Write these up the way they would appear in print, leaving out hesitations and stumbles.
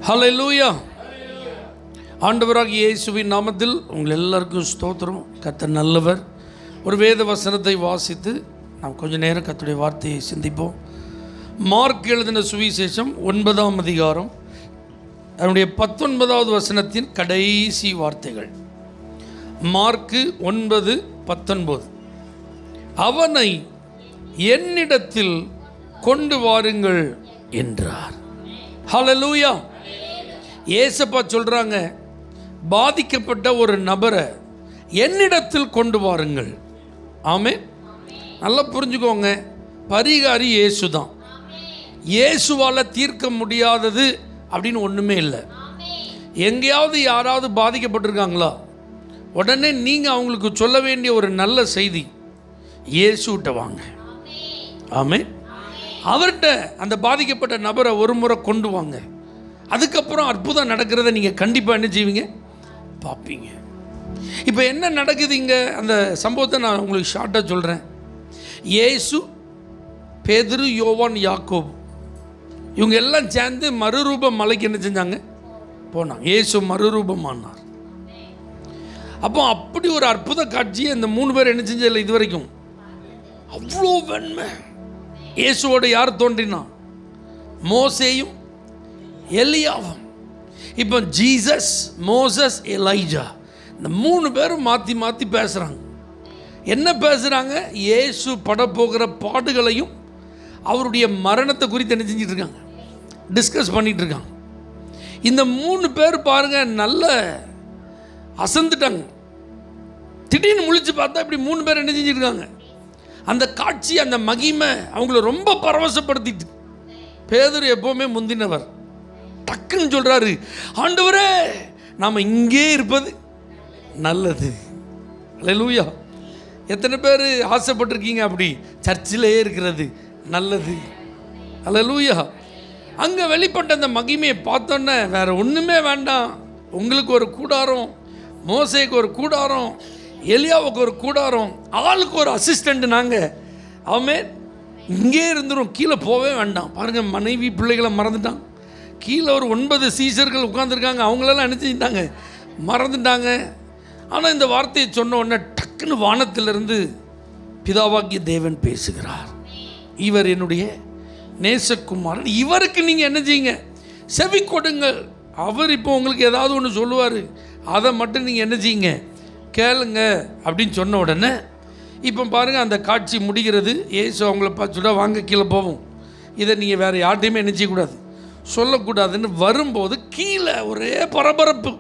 ஹல்லேலூயா. ஆண்டவராகிய இயேசுவின் நாமத்தில் உங்கள் எல்லாருக்கும் ஸ்தோத்திரம். கர்த்தர் நல்லவர். ஒரு வேத வசனத்தை வாசித்து நாம் கொஞ்ச நேரம் கர்த்தருடைய வார்த்தையை சிந்திப்போம். மார்க் எழுதின சுவிசேஷம் 9ஆம் அதிகாரம் அதனுடைய 19வது வசனத்தின் கடைசி வார்த்தைகள். மார்க்கு 9:19. அவனை என்னிடத்தில் கொண்டு வாருங்கள் என்றார். ஹல்லேலூயா. ஏசப்பா சொல்கிறாங்க, பாதிக்கப்பட்ட ஒரு நபரை என்னிடத்தில் கொண்டு வாருங்கள். ஆமென். நல்லா புரிஞ்சுக்கோங்க, பரிகாரி இயேசு தான். இயேசுவால் தீர்க்க முடியாதது அப்படின்னு ஒன்றுமே இல்லை. எங்கேயாவது யாராவது பாதிக்கப்பட்டிருக்காங்களா, உடனே நீங்கள் அவங்களுக்கு சொல்ல வேண்டிய ஒரு நல்ல செய்தி, இயேசுகிட்ட வாங்க. ஆமென். அவர்கிட்ட அந்த பாதிக்கப்பட்ட நபரை ஒரு முறை கொண்டு வாங்க. அதுக்கப்புறம் அற்புதம் நடக்கிறத நீங்கள் கண்டிப்பாக என்ன செய்வீங்க, பார்ப்பீங்க. இப்போ என்ன நடக்குது இங்கே, அந்த சம்பவத்தை நான் உங்களுக்கு ஷார்ட்டாக சொல்கிறேன். இயேசு, பேதுரு, யோவான், யாக்கோபு இவங்க எல்லாம் சேர்ந்து மறுரூப மலைக்கு என்ன செஞ்சாங்க, போனாங்க. இயேசு மறுரூபமானார். அப்போ அப்படி ஒரு அற்புத காட்சியை இந்த 3 பேர் என்ன செஞ்சதில்லை இது வரைக்கும். அவ்வளோ வெண்மை. இயேசுவோட யார் தோன்றினா, மோசேயும் எலியாவும். இப்போ ஜீசஸ், மோசஸ், எலைஜா இந்த 3 பேரும் மாற்றி மாற்றி பேசுகிறாங்க. என்ன பேசுகிறாங்க? இயேசு படப்போகிற பாடுகளையும் அவருடைய மரணத்தை குறித்து என்ன செஞ்சிட்டு இருக்காங்க, டிஸ்கஸ் பண்ணிகிட்டு இருக்காங்க. இந்த 3 பேர் பாருங்கள், நல்ல அசந்துட்டாங்க. திடீர்னு முழிச்சு பார்த்தா இப்படி 3 பேர் என்ன செஞ்சுருக்காங்க. அந்த காட்சி, அந்த மகிமை அவங்கள ரொம்ப பரவசப்படுத்திட்டு. பேதுரு எப்போவுமே முந்தினவர். டக்குன்னு சொல்கிறாரு, ஆண்டவரே நாம் இங்கே இருப்பது நல்லது. ஹல்லேலூயா. எத்தனை பேர் ஆசைப்பட்டிருக்கீங்க அப்படி சர்ச்சிலே இருக்கிறது நல்லது? ஹல்லேலூயா. அங்கே வெளிப்பட்ட அந்த மகிமையை பார்த்தோன்னே வேறு ஒன்றுமே வேண்டாம். உங்களுக்கு ஒரு கூடாரம், மோசேக்கு ஒரு கூடாரம், எலியாவுக்கு ஒரு கூடாரம், ஆளுக்கு ஒரு அசிஸ்டண்ட். நாங்கள் ஆமென் இங்கே இருந்துடும், கீழே போவே வேண்டாம். பாருங்கள், மனைவி பிள்ளைகளை மறந்துட்டான். கீழே ஒரு 9 சீசர்கள் உட்காந்துருக்காங்க, அவங்களெல்லாம் நினச்சிட்டாங்க, மறந்துட்டாங்க. ஆனால் இந்த வார்த்தையை சொன்ன உடனே டக்குன்னு வானத்திலிருந்து பிதாவாகிய தேவன் பேசுகிறார். இவர் என்னுடைய நேசகுமாரன், இவருக்கு நீங்கள் என்ன செய்யுங்க, செவி கொடுங்கள். அவர் இப்போ உங்களுக்கு ஏதாவது ஒன்று சொல்லுவார், அதை மட்டும் நீங்கள் என்ன செய்யுங்க, கேளுங்க அப்படின்னு சொன்ன உடனே இப்போ பாருங்கள் அந்த காட்சி முடிகிறது. ஏசு அவங்கள பார்த்துட்டா, வாங்க கீழே போவோம். இதை நீங்கள் வேறு யார்ட்டையுமே என்ன செய்யக்கூடாது, சொல்லக்கூடாதுன்னு வரும்போது கீழே ஒரே பரபரப்பு.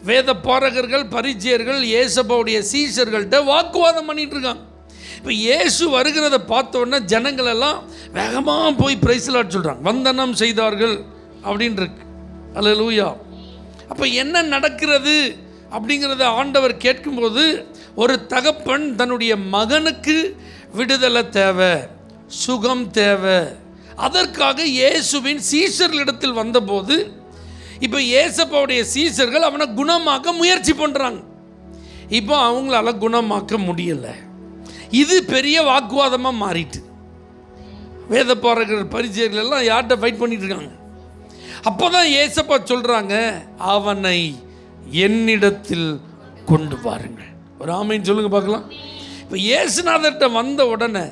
வேத பாரகர்கள், பரிச்சேயர்கள் ஏசப்பாவுடைய சீஷர்கள்ட்ட வாக்குவாதம் பண்ணிட்டு இருக்காங்க. இப்போ இயேசு வருகிறத பார்த்தோன்னா ஜனங்கள் எல்லாம் வேகமாக போய் பிரைஸ் லார்ட் சொல்கிறாங்க, வந்தனம் செய்தார்கள் அப்படின்னு இருக்கு. ஹல்லேலூயா. அப்போ என்ன நடக்கிறது அப்படிங்கிறத ஆண்டவர் கேட்கும்போது, ஒரு தகப்பன் தன்னுடைய மகனுக்கு விடுதலை தேவை, சுகம் தேவை. அதற்காக இயேசுவின் சீஷர்களிடத்தில் வந்தபோது, இப்போ ஏசப்பாவுடைய சீஷர்கள் அவனை குணமாக்க முயற்சி பண்ணுறாங்க. இப்போ அவங்களால குணமாக்க முடியலை. இது பெரிய வாக்குவாதமாக மாறிட்டு வேத பாரகர்கள், பரிச்சேயர்கள் எல்லாம் யார்கிட்ட ஃபைட் பண்ணிட்டு இருக்காங்க. அப்போ தான் ஏசப்பா சொல்கிறாங்க, அவனை என்னிடத்தில் கொண்டு வாருங்கள். ஒரு ஆமைன்னு சொல்லுங்க பார்க்கலாம். இப்போ இயேசுநாதர்கிட்ட வந்த உடனே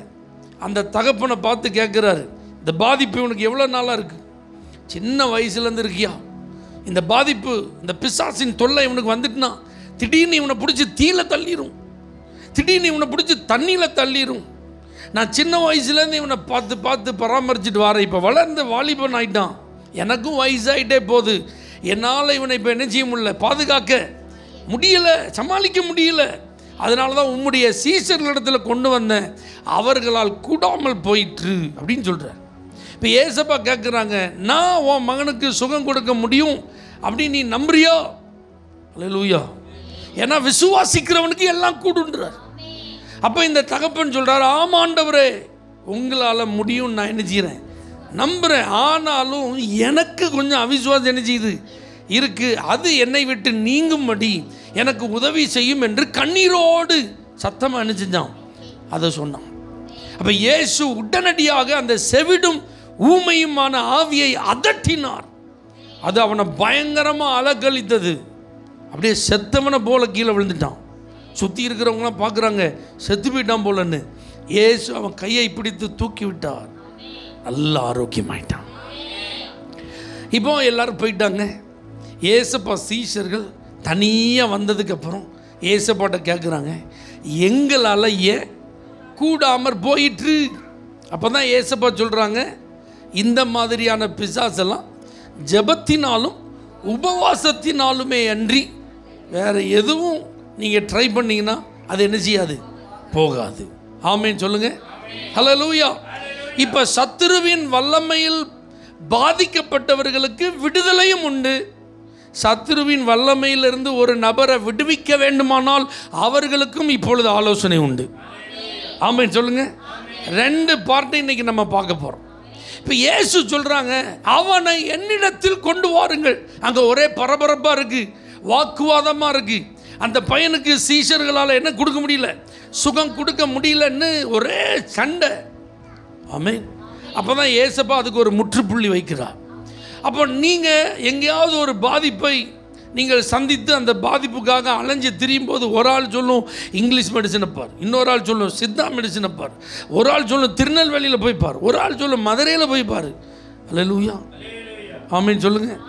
அந்த தகப்பனை பார்த்து கேட்குறாரு, இந்த பாதிப்பு இவனுக்கு எவ்வளோ நாளாக இருக்குது? சின்ன வயசுலேருந்து இருக்கியா? இந்த பாதிப்பு, இந்த பிசாசின் தொல்லை இவனுக்கு வந்துட்டுனா திடீர்னு இவனை பிடிச்சி தீயில தள்ளிடும், திடீர்னு இவனை பிடிச்சி தண்ணியில் தள்ளிடும். நான் சின்ன வயசுலேருந்து இவனை பார்த்து பார்த்து பராமரிச்சுட்டு வரேன். இப்போ வளர்ந்த வாலிபன் ஆகிட்டான், எனக்கும் வயசாகிட்டே போகுது. என்னால் இவனை இப்போ என்ன செய்ய முடியல, பாதுகாக்க முடியலை, சமாளிக்க முடியல. அதனால தான் உம்முடைய சீஷர்களிடத்தில் கொண்டு வந்தேன், அவர்களால் கூடாமல் போயிற்று அப்படின்னு சொல்கிறார். இப்போ ஏசப்பா கேட்குறாங்க, நான் உன் மகனுக்கு சுகம் கொடுக்க முடியும் அப்படின்னு நீ நம்புறியா? ஹல்லேலூயா. ஏன்னா விசுவாசிக்கிறவனுக்கு எல்லாம் கூடுன்றார். அப்போ இந்த தகப்பன் சொல்கிறார், ஆமாம் ஆண்டவரே உங்களால் முடியும், நான் என்ன செய்கிறேன், நம்புகிறேன். ஆனாலும் எனக்கு கொஞ்சம் அவிசுவாசம் என்ன செய்யுது இருக்குது, அது என்னை விட்டு நீங்கும்படி எனக்கு உதவி செய்யும் என்று கண்ணீரோடு சத்தமாக என்ன செஞ்சான், அதை சொன்னான். அப்போ இயேசு உடனடியாக அந்த செவிடும் ஊமையுமான ஆவியை அதட்டினார். அது அவனை பயங்கரமாக அலக்கழித்தது. அப்படியே செத்தவனை போல கீழே விழுந்துட்டான். சுற்றி இருக்கிறவங்களாம் பார்க்குறாங்க, செத்து போயிட்டான் போலன்னு. இயேசு அவன் கையை பிடித்து தூக்கி விட்டார். நல்ல ஆரோக்கியமாயிட்டான். இப்போ எல்லாரும் போயிட்டாங்க. ஏசப்பா சீஷர்கள் தனியாக வந்ததுக்கப்புறம் ஏசப்பாட்ட கேட்குறாங்க, எங்களால் ஏன் கூடாமற் போயிற்று? அப்போ தான் ஏசப்பா சொல்கிறாங்க, இந்த மாதிரியான பிசாசெல்லாம் ஜெபத்தினாலும் உபவாசத்தினாலுமே அன்றி வேறு எதுவும் நீங்கள் ட்ரை பண்ணிங்கன்னா அது என்ன செய்யாது, போகாது. ஆமேன் சொல்லுங்கள். ஹல்லேலூயா. இப்போ சத்துருவின் வல்லமையில் பாதிக்கப்பட்டவர்களுக்கு விடுதலையும் உண்டு. சத்துருவின் வல்லமையிலிருந்து ஒரு நபரை விடுவிக்க வேண்டுமானால் அவர்களுக்கும் இப்பொழுது ஆலோசனை உண்டு. ஆமேன் சொல்லுங்கள். 2 பார்ட்டை இன்னைக்கு நம்ம பார்க்க போகிறோம். இப்போ இயேசு சொல்கிறாங்க, அவனை என்னிடத்தில் கொண்டு வாருங்கள். அங்கே ஒரே பரபரப்பாக இருக்குது, வாக்குவாதமாக இருக்குது. அந்த பையனுக்கு சீஷர்களால் என்ன கொடுக்க முடியல, சுகம் கொடுக்க முடியலன்னு ஒரே சண்டை. ஆமென். அப்போ தான் ஏசப்பா அதுக்கு ஒரு முற்றுப்புள்ளி வைக்கிறார். அப்போ நீங்கள் எங்கேயாவது ஒரு பாதிப்பை நீங்கள் சந்தித்து அந்த பாதிப்புக்காக அலைஞ்சு திரியும் போது ஒரு ஆள் சொல்லும் இங்கிலீஷ் மெடிசனை பார், இன்னொரு ஆள் சொல்லும் சித்தா மெடிசனை பார், ஒரு ஆள் சொல்லும் திருநெல்வேலியில் போய் பார், ஒரு ஆள் சொல்லும் மதுரையில் போய் பார். அல்லேலூயா. ஆமீன் சொல்லுங்கள்.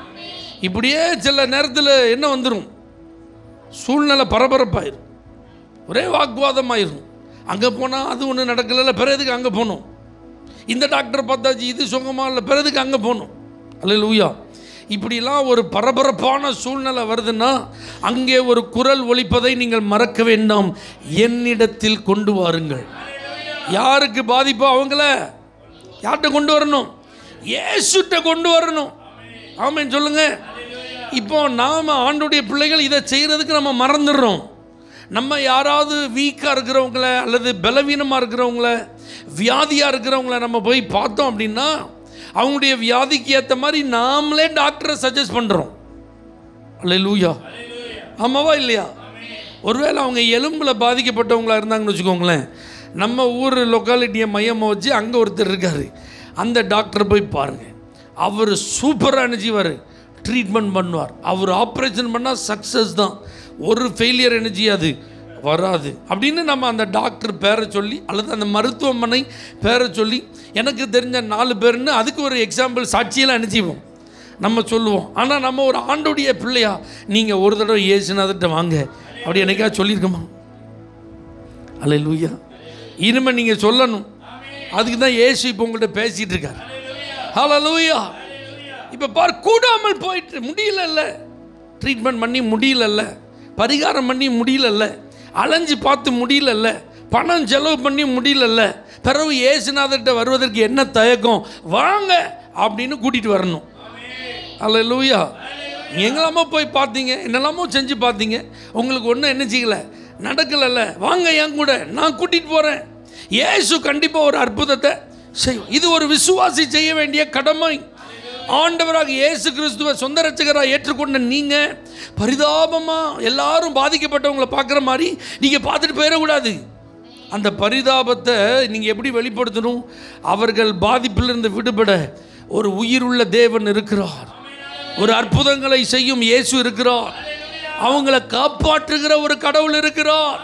இப்படியே சில நேரத்தில் என்ன வந்துடும், சூழ்நிலை பரபரப்பாயிரும், ஒரே வாக்குவாதமாயிரும். அங்கே போனால் அது ஒன்று நடக்கலை, பிறதுக்கு அங்கே போகணும். இந்த டாக்டரை பார்த்தாச்சு, இது சுகமாக இல்லை, பிறதுக்கு அங்கே போகணும். அல்லேலூயா. இப்படிலாம் ஒரு பரபரப்பான சூழ்நிலை வருதுன்னா அங்கே ஒரு குரல் ஒலிப்பதை நீங்கள் மறக்க வேண்டாம். என்னிடத்தில் கொண்டு வாருங்கள். யாருக்கு பாதிப்போ அவங்கள யார்கிட்ட கொண்டு வரணும், இயேசுட்ட கொண்டு வரணும். ஆமென் சொல்லுங்க. இப்போ நாம் ஆண்டோடைய பிள்ளைகள் இதை செய்கிறதுக்கு நம்ம மறந்துடுறோம். நம்ம யாராவது வீக்காக இருக்கிறவங்கள அல்லது பலவீனமாக இருக்கிறவங்கள, வியாதியாக இருக்கிறவங்கள நம்ம போய் பார்த்தோம் அப்படின்னா அவங்களுடைய வியாதிக்கு ஏற்ற மாதிரி நாமளே டாக்டரை சஜஸ்ட் பண்ணுறோம். அல்லேலூயா. ஆமாவா இல்லையா? ஒருவேளை அவங்க எலும்பில் பாதிக்கப்பட்டவங்களாக இருந்தாங்கன்னு வச்சுக்கோங்களேன், நம்ம ஊர் லொக்காலிட்டியை மையமாக வச்சு அங்கே ஒருத்தர் இருக்கார், அந்த டாக்டரை போய் பாருங்கள். அவர் சூப்பராக நினச்சிவார், ட்ரீட்மெண்ட் பண்ணுவார். அவர் ஆப்ரேஷன் பண்ணால் சக்ஸஸ் தான், ஒரு ஃபெயிலியர் எனர்ஜி அது வராது அப்படின்னு நம்ம அந்த டாக்டர் பேரை சொல்லி அல்லது அந்த மருத்துவமனை பேரை சொல்லி எனக்கு தெரிஞ்ச 4 பேர்னு அதுக்கு ஒரு எக்ஸாம்பிள் சாட்சியெல்லாம் அனுப்பிச்சிவோம், நம்ம சொல்லுவோம். ஆனால் நம்ம ஒரு ஆண்டோடைய பிள்ளையா, நீங்கள் ஒரு தடவை இயேசுநாதர்கிட்ட வாங்க அப்படி எனக்கா சொல்லியிருக்கோமா? அல்லேலூயா. இனிமேல் நீங்கள் சொல்லணும். அதுக்கு தான் இயேசு இப்போ உங்கள்கிட்ட பேசிகிட்டு இருக்கார். ஹல்லேலூயா. இப்போ பார், கூடாமல் போயிட்டு முடியலல்ல, ட்ரீட்மெண்ட் பண்ணி முடியலல்ல, பரிகாரம் பண்ணி முடியலல்ல, அலைஞ்சு பார்த்து முடியலல்ல, பணம் செலவு பண்ணி முடியலல்ல, பிறகு இயேசுநாதர்கிட்ட வருவதற்கு என்ன தயக்கம், வாங்க அப்படின்னு கூட்டிகிட்டு வரணும். அல்லேலூயா. எங்கெல்லாமோ போய் பார்த்தீங்க, என்னெல்லாமோ செஞ்சு பார்த்தீங்க, உங்களுக்கு ஒன்றும் என்ன செய்யலை, நடக்கலைல்ல, வாங்க என் கூட, நான் கூட்டிகிட்டு போகிறேன். இயேசு கண்டிப்பாக ஒரு அற்புதத்தை செய்யும். இது ஒரு விசுவாசி செய்ய வேண்டிய கடமை. ஆண்டவராக இயேசு கிறிஸ்துவை சொந்த ரட்சகராக ஏற்றுக்கொண்ட நீங்கள் பரிதாபமாக எல்லாரும் பாதிக்கப்பட்டவங்களை பார்க்குற மாதிரி நீங்கள் பார்த்துட்டு போயிடக்கூடாது. அந்த பரிதாபத்தை நீங்கள் எப்படி வெளிப்படுத்தணும்? அவர்கள் பாதிப்பிலிருந்து விடுபட ஒரு உயிருள்ள தேவன் இருக்கிறார், ஒரு அற்புதங்களை செய்யும் இயேசு இருக்கிறார், அவங்கள காப்பாற்றுகிற ஒரு கடவுள் இருக்கிறார்.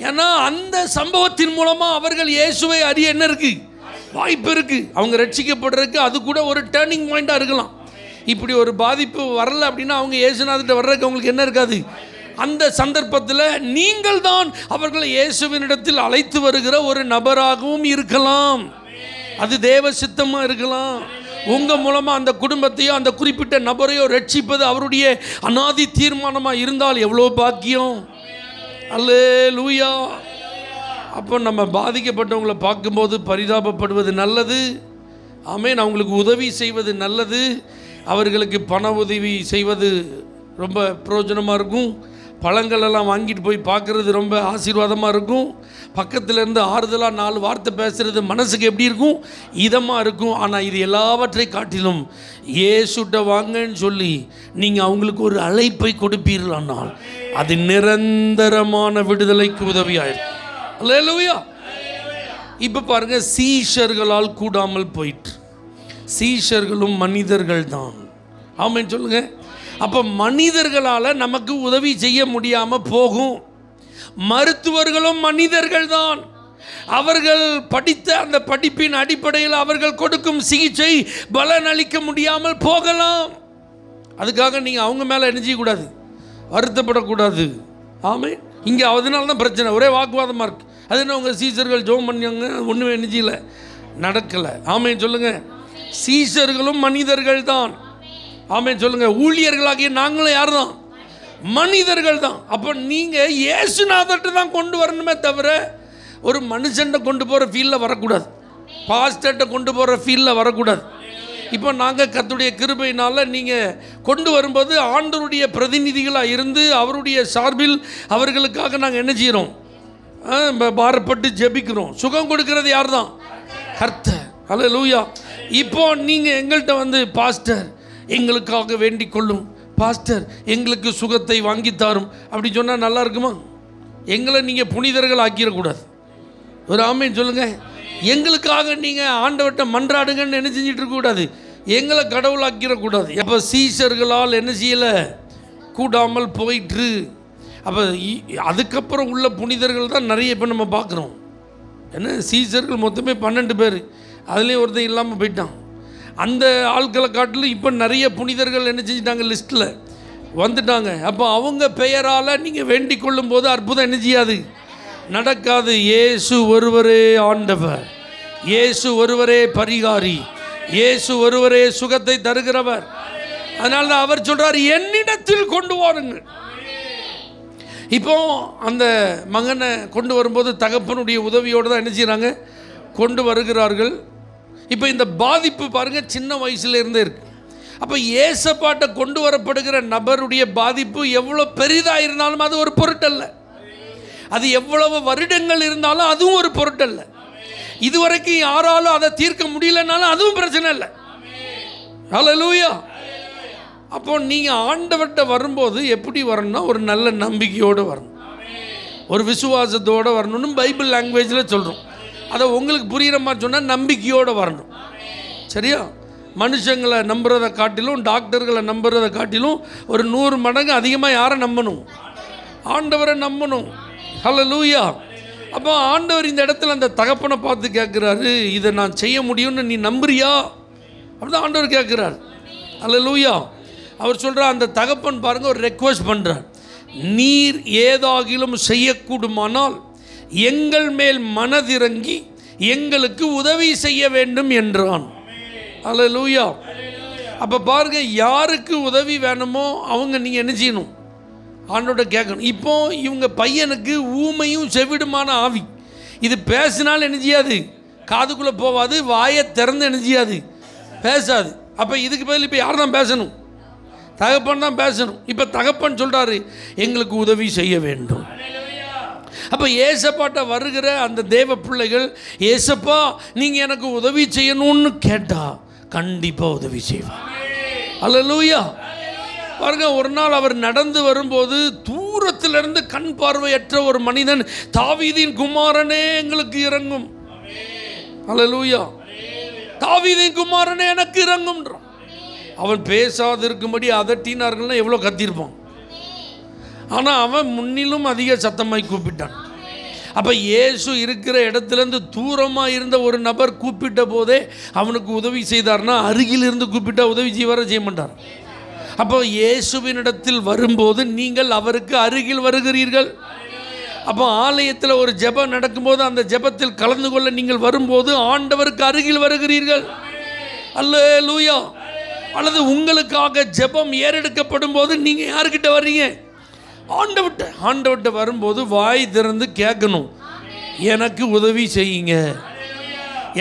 ஏன்னா அந்த சம்பவத்தின் மூலமாக அவர்கள் இயேசுவை அறிய என்ன இருக்குது, வாய்ப்பு இருக்குது. அவங்க ரட்சிக்கப்படுறதுக்கு அது கூட ஒரு டேர்னிங் பாயிண்டாக இருக்கலாம். இப்படி ஒரு பாதிப்பு வரல அப்படின்னா அவங்க இயேசுநாதர்கிட்ட வர்றதுக்கு அவங்களுக்கு என்ன இருக்காது. அந்த சந்தர்ப்பத்தில் நீங்கள் தான் அவர்களை இயேசுவினிடத்தில் அழைத்து வருகிற ஒரு நபராகவும் இருக்கலாம். அது தேவ சித்தமாக இருக்கலாம். உங்கள் மூலமாக அந்த குடும்பத்தையோ அந்த குறிப்பிட்ட நபரையோ ரட்சிப்பது அவருடைய அநாதி தீர்மானமாக இருந்தால் எவ்வளோ பாக்கியம். அல்லேலூயா. அப்போ நம்ம பாதிக்கப்பட்டவங்களை பார்க்கும்போது பரிதாபப்படுவது நல்லது. ஆமென். அவங்களுக்கு உதவி செய்வது நல்லது. அவர்களுக்கு பண உதவி செய்வது ரொம்ப பிரயோஜனமாக இருக்கும். பழங்களெல்லாம் வாங்கிட்டு போய் பார்க்குறது ரொம்ப ஆசீர்வாதமாக இருக்கும். பக்கத்தில் இருந்து ஆறுதலாக 4 வார்த்தை பேசுகிறது மனசுக்கு எப்படி இருக்கும், இதமாக இருக்கும். ஆனால் இது எல்லாவற்றை காட்டிலும் இயேசுட்ட வாங்கன்னு சொல்லி நீங்கள் அவங்களுக்கு ஒரு அழைப்பை கொடுப்பீர்களானால் அது நிரந்தரமான விடுதலைக்கு உதவியாயிருக்கும். அல்லேலூயா. இப்போ பாருங்க, சீஷர்களால் கூடாமல் போயிற்று. சீஷர்களும் மனிதர்கள் தான். ஆமென் சொல்லுங்க. அப்போ மனிதர்களால் நமக்கு உதவி செய்ய முடியாமல் போகும். மருத்துவர்களும் மனிதர்கள் தான். அவர்கள் படித்த அந்த படிப்பின் அடிப்படையில் அவர்கள் கொடுக்கும் சிகிச்சை பலன் அளிக்க முடியாமல் போகலாம். அதுக்காக நீங்கள் அவங்க மேலே என்ன செய்யக்கூடாது, வருத்தப்படக்கூடாது. ஆமென். இங்கே அதனால தான் பிரச்சனை, ஒரே வாக்குவாதமாக இருக்குது. அது என்ன உங்கள் சீசர்கள் ஜோம் பண்ணாங்க, ஒன்றுமே என்ன செய்யல, நடக்கலை. ஆமென் சொல்லுங்கள். சீசர்களும் மனிதர்கள் தான். ஆமென் சொல்லுங்கள். ஊழியர்களாகிய நாங்களும் யார் தான், மனிதர்கள் தான். அப்போ நீங்கள் இயேசுநாதர்கிட்ட தான் கொண்டு வரணுமே தவிர ஒரு மனுஷன்ட்ட கொண்டு போகிற ஃபீல்டில் வரக்கூடாது, பாஸ்டர்கிட்ட கொண்டு போகிற ஃபீல்டில் வரக்கூடாது. இப்போ நாங்கள் கர்த்தருடைய கிருபையினால் நீங்கள் கொண்டு வரும்போது ஆண்டவருடைய பிரதிநிதிகளாக இருந்து அவருடைய சார்பில் அவர்களுக்காக நாங்கள் என்ன செய்கிறோம், பாரப்பட்டு ஜெபிக்கிறோம். சுகம் கொடுக்கிறது யார் தான், கர்த்தர். அல்லேலூயா. இப்போ நீங்கள் எங்கள்கிட்ட வந்து பாஸ்டர் எங்களுக்காக வேண்டிக் கொள்ளும், பாஸ்டர் எங்களுக்கு சுகத்தை வாங்கித்தாரும் அப்படி சொன்னால் நல்லா இருக்குமா? எங்களை நீங்கள் புனிதர்கள் ஆக்கிடக்கூடாது. ஒரு ஆமென் சொல்லுங்கள். எங்களுக்காக நீங்கள் ஆண்டவர்கிட்ட மன்றாடுங்கன்னு என்ன செஞ்சிட்டு இருக்கக்கூடாது, எங்களை கடவுளாக்கிடக்கூடாது. அப்போ சீசர்களால் என்ன செய்யலை, கூடாமல் போயிட்டு. அப்போ அதுக்கப்புறம் உள்ள புனிதர்கள் தான் நிறைய இப்போ நம்ம பார்க்குறோம். என்ன சீசர்கள் மொத்தமே 12 பேர், அதுலேயும் ஒருத்தர் இல்லாமல் போயிட்டான். அந்த ஆட்களை காட்டிலும் இப்போ நிறைய புனிதர்கள் என்ன செஞ்சிட்டாங்க, லிஸ்ட்டில் வந்துட்டாங்க. அப்போ அவங்க பெயரால் நீங்கள் வேண்டிக் கொள்ளும் போது அற்புதம் என்ன செய்யாது, நடக்காது. இயேசு ஒருவரே ஆண்டவர், இயேசு ஒருவரே பரிகாரி, இயேசு ஒருவரே சுகத்தை தருகிறவர். அதனால தான் அவர் சொல்றார், என்னிடத்தில் கொண்டு வாருங்கள். இப்போ அந்த மகனை கொண்டு வரும்போது தகப்பனுடைய உதவியோடு தான் என்ன செய்கிறாங்க, கொண்டு வருகிறார்கள். இப்போ இந்த பாதிப்பு பாருங்கள், சின்ன வயசுல இருந்தே இருக்கு. அப்போ ஏசப்பாட்ட கொண்டு வரப்படுகிற நபருடைய பாதிப்பு எவ்வளோ பெரிதாக இருந்தாலும் அது ஒரு பொருட்டல்ல. அது எவ்வளவு வருடங்கள் இருந்தாலும் அதுவும் ஒரு பொருட்டல்ல. இதுவரைக்கும் யாராலும் அதை தீர்க்க முடியலனாலும் அதுவும் பிரச்சனை இல்லை. ஹல்லேலூயா. அப்போ நீங்கள் ஆண்டவர்கிட்ட வரும்போது எப்படி வரணும்னா ஒரு நல்ல நம்பிக்கையோடு வரணும், ஒரு விசுவாசத்தோடு வரணும்னு பைபிள் லாங்குவேஜில் சொல்கிறோம். அதை உங்களுக்கு புரிகிற மாதிரி சொன்னால் நம்பிக்கையோடு வரணும். சரியா? மனுஷங்களை நம்புறதை காட்டிலும் டாக்டர்களை நம்புறதை காட்டிலும் ஒரு 100 மடங்கு அதிகமாக யாரை நம்பணும், ஆண்டவரை நம்பணும். ஹல்லேலூயா. அப்போ ஆண்டவர் இந்த இடத்துல அந்த தகப்பனை பார்த்து கேட்குறாரு, இதை நான் செய்ய முடியும்னு நீ நம்புறியா அப்படிதான் ஆண்டவர் கேட்குறாரு. ஹல்லேலூயா. அவர் சொல்கிறார், அந்த தகப்பன் பாருங்கள் ஒரு ரெக்வஸ்ட் பண்ணுறார், நீர் ஏதாகிலும் செய்யக்கூடுமானால் எங்கள் மேல் மனதிறங்கி எங்களுக்கு உதவி செய்ய வேண்டும் என்றான். ஹல்லேலூயா. அப்போ பாருங்க, யாருக்கு உதவி வேணுமோ அவங்க நீங்கள் என்ன செய்யணும், ஆண்டோட கேட்கணும். இப்போ இவங்க பையனுக்கு ஊமையும் செவிடுமான ஆவி, இது பேசினாலும் என்ன செய்யாது, காதுக்குள்ளே போவாது, வாயை திறந்து என்ன செய்யாது, பேசாது. அப்போ இதுக்கு பதில் இப்போ யார் தான் பேசணும், தகப்பன் தான் பேசணும். இப்போ தகப்பன் சொல்கிறாரு, எங்களுக்கு உதவி செய்ய வேண்டும். அப்போ ஏசப்பாட்ட வருகிற அந்த தேவ பிள்ளைகள், ஏசப்பா நீங்கள் எனக்கு உதவி செய்யணும்னு கேட்டால் கண்டிப்பாக உதவி செய்வார். அல்லேலூயா. பாருங்க, ஒரு நாள் அவர் நடந்து வரும்போது தூரத்திலிருந்து கண் பார்வையற்ற ஒரு மனிதன், தாவீதின் குமாரனே எங்களுக்கு இறங்கும். அல்லேலூயா. தாவீதின் குமாரனே எனக்கு இறங்கும்ன்றான். அவன் பேசாது இருக்கும்படி அதட்டினார்கள்னா எவ்வளோ கத்திருப்பான். ஆனால் அவன் முன்னிலும் அதிக சத்தமாய் கூப்பிட்டான். அப்போ இயேசு இருக்கிற இடத்துலேருந்து தூரமாக இருந்த ஒரு நபர் கூப்பிட்ட போதே அவனுக்கு உதவி செய்தார்னா, அருகில் இருந்து கூப்பிட்டா உதவி செய்ய மாட்டார். அப்போ இயேசுவினிடத்தில் வரும்போது நீங்கள் அவருக்கு அருகில் வருகிறீர்கள். அப்போ ஆலயத்தில் ஒரு ஜெபம் நடக்கும்போது அந்த ஜெபத்தில் கலந்து கொள்ள நீங்கள் வரும்போது ஆண்டவருக்கு அருகில் வருகிறீர்கள். அல்லேலூயா. அல்லது உங்களுக்காக ஜெபம் ஏறெடுக்கப்படும் போது நீங்கள் யாருக்கிட்ட வர்றீங்க, ஆண்டவர்கிட்ட வரும்போது வாய் திறந்து கேட்கணும், எனக்கு உதவி செய்யுங்க,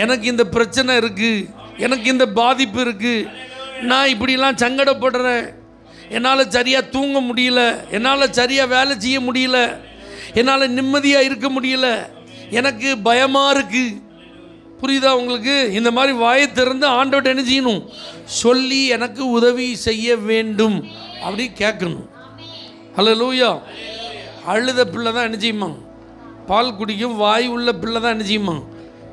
எனக்கு இந்த பிரச்சனை இருக்குது, எனக்கு இந்த பாதிப்பு இருக்குது, நான் இப்படிலாம் சங்கடப்படுறேன், என்னால் சரியாக தூங்க முடியல, என்னால் சரியாக வேலை செய்ய முடியல, என்னால் நிம்மதியாக இருக்க முடியல, எனக்கு பயமாக இருக்குது. புரியுதா உங்களுக்கு? இந்த மாதிரி வாயை திறந்து ஆண்டவர்கிட்ட என்ன செய்யணும், சொல்லி எனக்கு உதவி செய்ய வேண்டும் அப்படி கேட்கணும். ஹல்லேலூயா. அழுத பிள்ளை தான் என்ன செய்யுமா, பால் குடிக்கும். வாய் உள்ள பிள்ளை தான் என்ன செய்யுமா,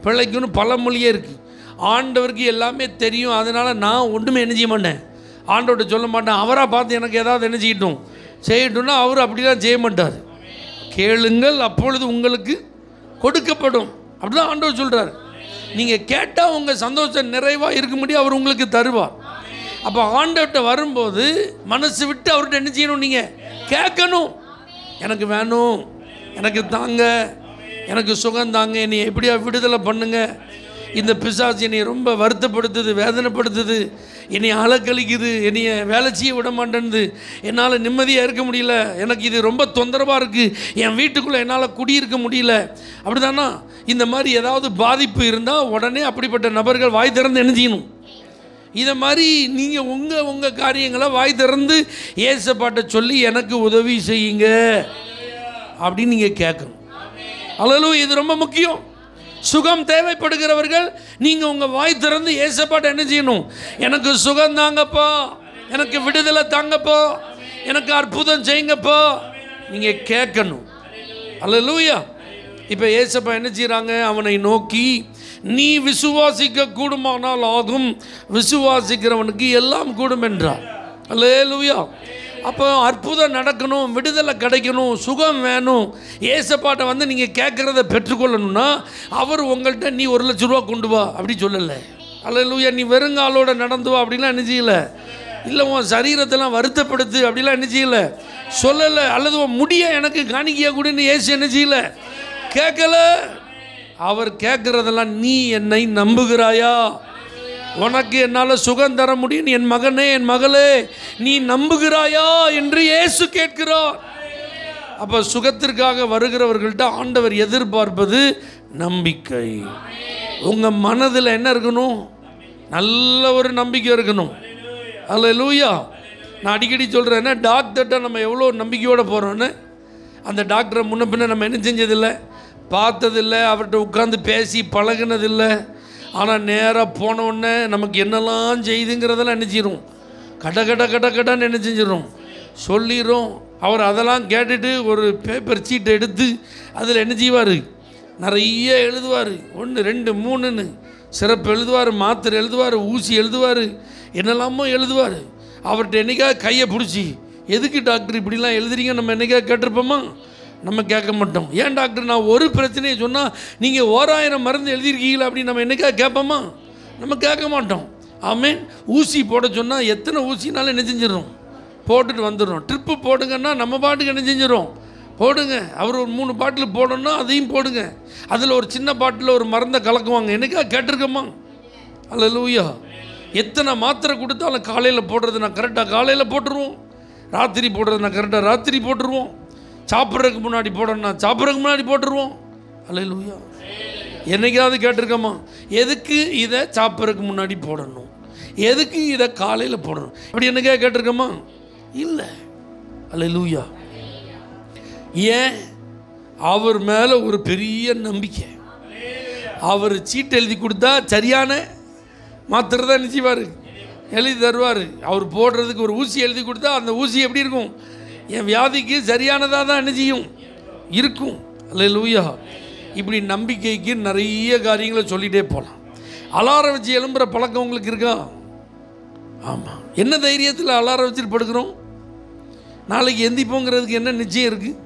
பிள்ளைக்குன்னு பழமொழியே இருக்குது. ஆண்டவருக்கு எல்லாமே தெரியும், அதனால் நான் ஒன்றுமே என்ன செய்ய மாட்டேன், ஆண்டவர்கிட்ட சொல்ல மாட்டேன். அவராக பார்த்து எனக்கு ஏதாவது என்ன செய்யட்டும்னா அவர் அப்படிலாம் செய்ய மாட்டார். கேளுங்கள் அப்பொழுது உங்களுக்கு கொடுக்கப்படும். அப்படிதான் ஆண்டவர் சொல்கிறார். நீங்கள் கேட்டால் உங்கள் சந்தோஷம் நிறைவாக இருக்க முடியும், அவர் உங்களுக்கு தருவார். அப்போ ஆண்டவர்கிட்ட வரும்போது மனசு விட்டு அவர்கிட்ட என்ன செய்யணும்? நீங்கள் கேட்கணும். எனக்கு வேணும், எனக்கு தாங்க, எனக்கு சுகம் தாங்க, என்னை எப்படியா விடுதலை பண்ணுங்க, இந்த பிசாசு என்னை ரொம்ப வருத்தப்படுத்துது, வேதனைப்படுத்துது, என்னை அலக்கழிக்குது, என்னைய வேலை செய்ய விட மாட்டேன்து, என்னால் நிம்மதியாக இருக்க முடியல, எனக்கு இது ரொம்ப தொந்தரவாக இருக்குது, என் வீட்டுக்குள்ளே என்னால் குடியிருக்க முடியல. அப்படி தானா? இந்த மாதிரி ஏதாவது பாதிப்பு இருந்தால் உடனே அப்படிப்பட்ட நபர்கள் வாய் திறந்து என்ன செய்யணும்? இதை மாதிரி நீங்கள் உங்கள் காரியங்களை வாய் திறந்து ஏசப்பாட்ட சொல்லி எனக்கு உதவி செய்யுங்க அப்படின்னு நீங்கள் கேட்கணும். அல்லேலூயா. இது ரொம்ப முக்கியம். சுகம் தேவைப்படுகிறவர்கள் நீங்கள் உங்கள் வாய் திறந்து ஏசப்பாட்ட என்ன செய்யணும்? எனக்கு சுகம் தாங்கப்பா, எனக்கு விடுதலை தாங்கப்பா, எனக்கு அற்புதம் செய்யுங்கப்பா, நீங்கள் கேட்கணும். அல்லேலூயா. இப்போ ஏசப்பா என்ன செய்கிறாங்க? அவனை நோக்கி நீ விசுவாசிக்க கூடுமானால் ஆகும், விசுவாசிக்கிறவனுக்கு எல்லாம் கூடும் என்றார். அல்லேலூயா. அப்போ அற்புதம் நடக்கணும், விடுதலை கிடைக்கணும், சுகம் வேணும், ஏசப்பாட்ட வந்து நீங்கள் கேட்குறத பெற்றுக்கொள்ளணும்னா அவர் உங்கள்கிட்ட நீ 1 லட்ச ரூபா கொண்டு வா அப்படி சொல்லலை. அல்லேலூயா. நீ வெறுங்காலோட நடந்து வா அப்படிலாம் என்ன செய்யலை. இல்லை உன் சரீரத்தெல்லாம் வருத்தப்படுத்து அப்படிலாம் என்ன செய்யலை, சொல்லலை. அல்லது உன் முடிய எனக்கு காணிக்கையாக கூடன்னு ஏசு என்ன செய்யலை, கேட்கல. அவர் கேட்குறதெல்லாம் நீ என்னை நம்புகிறாயா, உனக்கு என்னால் சுகம் தர முடியும், என் மகனே என் மகளே நீ நம்புகிறாயா என்று இயேசு கேட்கிறார். அப்போ சுகத்திற்காக வருகிறவர்கள்ட்ட ஆண்டவர் எதிர்பார்ப்பது நம்பிக்கை. உங்கள் மனதில் என்ன இருக்கணும்? நல்ல ஒரு நம்பிக்கை இருக்கணும். அல்லேலூயா. நான் அடிக்கடி சொல்கிறேன்னா, டாக்டர்கிட்ட நம்ம எவ்வளோ நம்பிக்கையோடு போகிறோன்னு, அந்த டாக்டரை முன்ன பின்ன நம்ம என்ன செஞ்சதில்லை, பார்த்ததில்லை, அவர்கிட்ட உட்காந்து பேசி பழகினதில்லை. ஆனால் நேராக போனோடனே நமக்கு என்னெல்லாம் செய்துங்கிறதெல்லாம் என்ன செய்கிறோம், கடன்னு என்ன செஞ்சிடும், சொல்லிடுறோம். அவர் அதெல்லாம் கேட்டுட்டு ஒரு பேப்பர் சீட்டை எடுத்து அதில் என்ன செய்வார், நிறைய எழுதுவார். 1 2 3ன்னு சிறப்பு எழுதுவார், மாத்திரை எழுதுவார், ஊசி எழுதுவார், என்னெல்லாமோ எழுதுவார். அவர்கிட்ட என்றைக்காவது கையை பிடிச்சி எதுக்கு டாக்டர் இப்படிலாம் எழுதுறீங்க நம்ம என்றைக்காவது கேட்டிருப்போமா? நம்ம கேட்க மாட்டோம். ஏன் டாக்டர் நான் ஒரு பிரச்சனையை சொன்னால் நீங்கள் 1000 மருந்து எழுதியிருக்கீங்களா அப்படின்னு நம்ம என்றைக்காவது கேட்போமா? நம்ம கேட்க மாட்டோம். ஆமேன். ஊசி போட சொன்னால் எத்தனை ஊசினாலும் என்ன செஞ்சிடறோம், போட்டுட்டு வந்துடுறோம். ட்ரிப்பு போடுங்கன்னா நம்ம பாட்டுக்கு என்ன செஞ்சிடறோம், போடுங்க. அவர் ஒரு 3 பாட்டில் போடணும்னா அதையும் போடுங்க. அதில் ஒரு சின்ன பாட்டில் ஒரு மருந்தை கலக்குவாங்க, என்னைக்கா கேட்டிருக்கோமா? அல்லேலூயா. எத்தனை மாத்திரை கொடுத்தாலும் காலையில் போடுறது நான் கரெக்டாக காலையில் போட்டுருவோம், ராத்திரி போடுறது நான் கரெக்டாக ராத்திரி போட்டுருவோம், சாப்பிட்றதுக்கு முன்னாடி போடணும்னா சாப்பிட்றதுக்கு முன்னாடி போட்டுருவோம். அல்லேலூயா. என்னைக்காவது கேட்டிருக்கோமா, எதுக்கு இதை சாப்பிட்றதுக்கு முன்னாடி போடணும், எதுக்கு இதை காலையில் போடணும் அப்படி என்னைக்கா கேட்டிருக்கோமா? இல்லை. அல்லேலூயா. ஏன்? அவர் மேலே ஒரு பெரிய நம்பிக்கை. அவர் சீட்டு எழுதி கொடுத்தா சரியான மாத்திரை தான் நிச்சயவார் எழுதி தருவார். அவர் போடுறதுக்கு ஒரு ஊசி எழுதி கொடுத்தா அந்த ஊசி எப்படி இருக்கும், என் வியாதிக்கு சரியானதாக தான் என்ன செய்யும், இருக்கும். அல்லேலூயா. இப்படி நம்பிக்கைக்கு நிறைய காரியங்களை சொல்லிகிட்டே போகலாம். அலாரம் வச்சு எழும்புகிற பழக்கம் உங்களுக்கு இருக்கா? ஆமாம். என்ன தைரியத்தில் அலாரம் வச்சுட்டு படுக்கிறோம்? நாளைக்கு எந்திப்போங்கிறதுக்கு என்ன நிச்சயம் இருக்குது?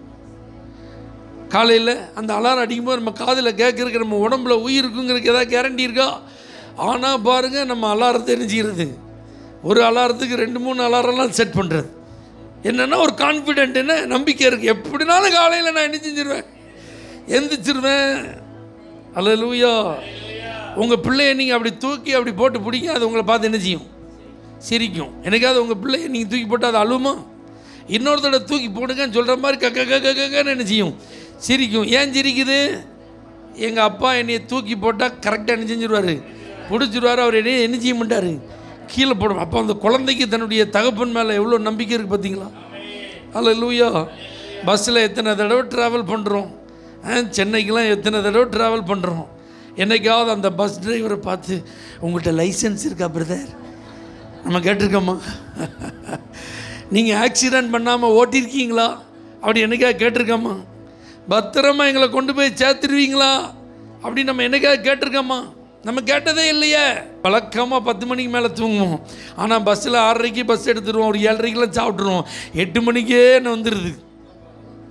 காலையில் அந்த அலாரம் அடிக்கும்போது நம்ம காதில் கேட்குறதுக்கு நம்ம உடம்புல உயிர் இருக்குங்கிறதுக்கு ஏதாவது கேரண்டி இருக்கா? ஆனால் பாருங்கள், நம்ம அலாரத்தை என்ன செய்கிறது, ஒரு அலாரத்துக்கு 2 3 அலாரம்லாம் செட் பண்ணுறது. என்னென்னா ஒரு கான்ஃபிடென்ட், என்ன நம்பிக்கை இருக்குது, எப்படினாலும் காலையில் நான் என்ன செஞ்சிருவேன், எந்திரிச்சிருவேன். அல்லேலூயா. உங்கள் பிள்ளையை நீங்கள் அப்படி தூக்கி அப்படி போட்டு பிடிங்க, அது உங்களை பார்த்து என்ன செய்யும், சிரிக்கும். எனக்காவது உங்கள் பிள்ளையை நீங்கள் தூக்கி போட்டால் அது அழுமா? இன்னொருத்தோட தூக்கி போடுங்கன்னு சொல்கிற மாதிரி கக்கன்னு என்ன செய்யும், சிரிக்கும். ஏன் சிரிக்குது? எங்கள் அப்பா என்னையை தூக்கி போட்டால் கரெக்டாக என்ன செஞ்சிருவார், பிடிச்சிருவார். அவர் என்னையை என்ன செய்ய மாட்டார், கீழே போடும். அப்போ அந்த குழந்தைக்கு தன்னுடைய தகப்பன் மேலே எவ்வளோ நம்பிக்கை இருக்குது பார்த்தீங்களா? அல்லேலூயா. பஸ்ஸில் எத்தனை தடவை ட்ராவல் பண்ணுறோம், சென்னைக்கெலாம் எத்தனை தடவை ட்ராவல் பண்ணுறோம். என்றைக்காவது அந்த பஸ் டிரைவரை பார்த்து உங்கள்கிட்ட லைசன்ஸ் இருக்கா பிரதர் நம்ம கேட்டிருக்கோமா? நீங்கள் ஆக்சிடெண்ட் பண்ணாமல் ஓட்டியிருக்கீங்களா அப்படி என்னைக்காவது கேட்டிருக்கோமா? பத்திரமா எங்களை கொண்டு போய் சேர்த்துருவீங்களா அப்படி நம்ம என்னைக்காவது கேட்டிருக்கோமா? நம்ம கேட்டதே இல்லையே. வழக்கமாக 10 மணிக்கு மேலே தூங்குவோம். ஆனால் பஸ்ஸில் 6:30க்கு பஸ் எடுத்துருவோம், ஒரு 7:30க்கெலாம் சாப்பிட்ருவோம். 8 மணிக்கே வந்துடுது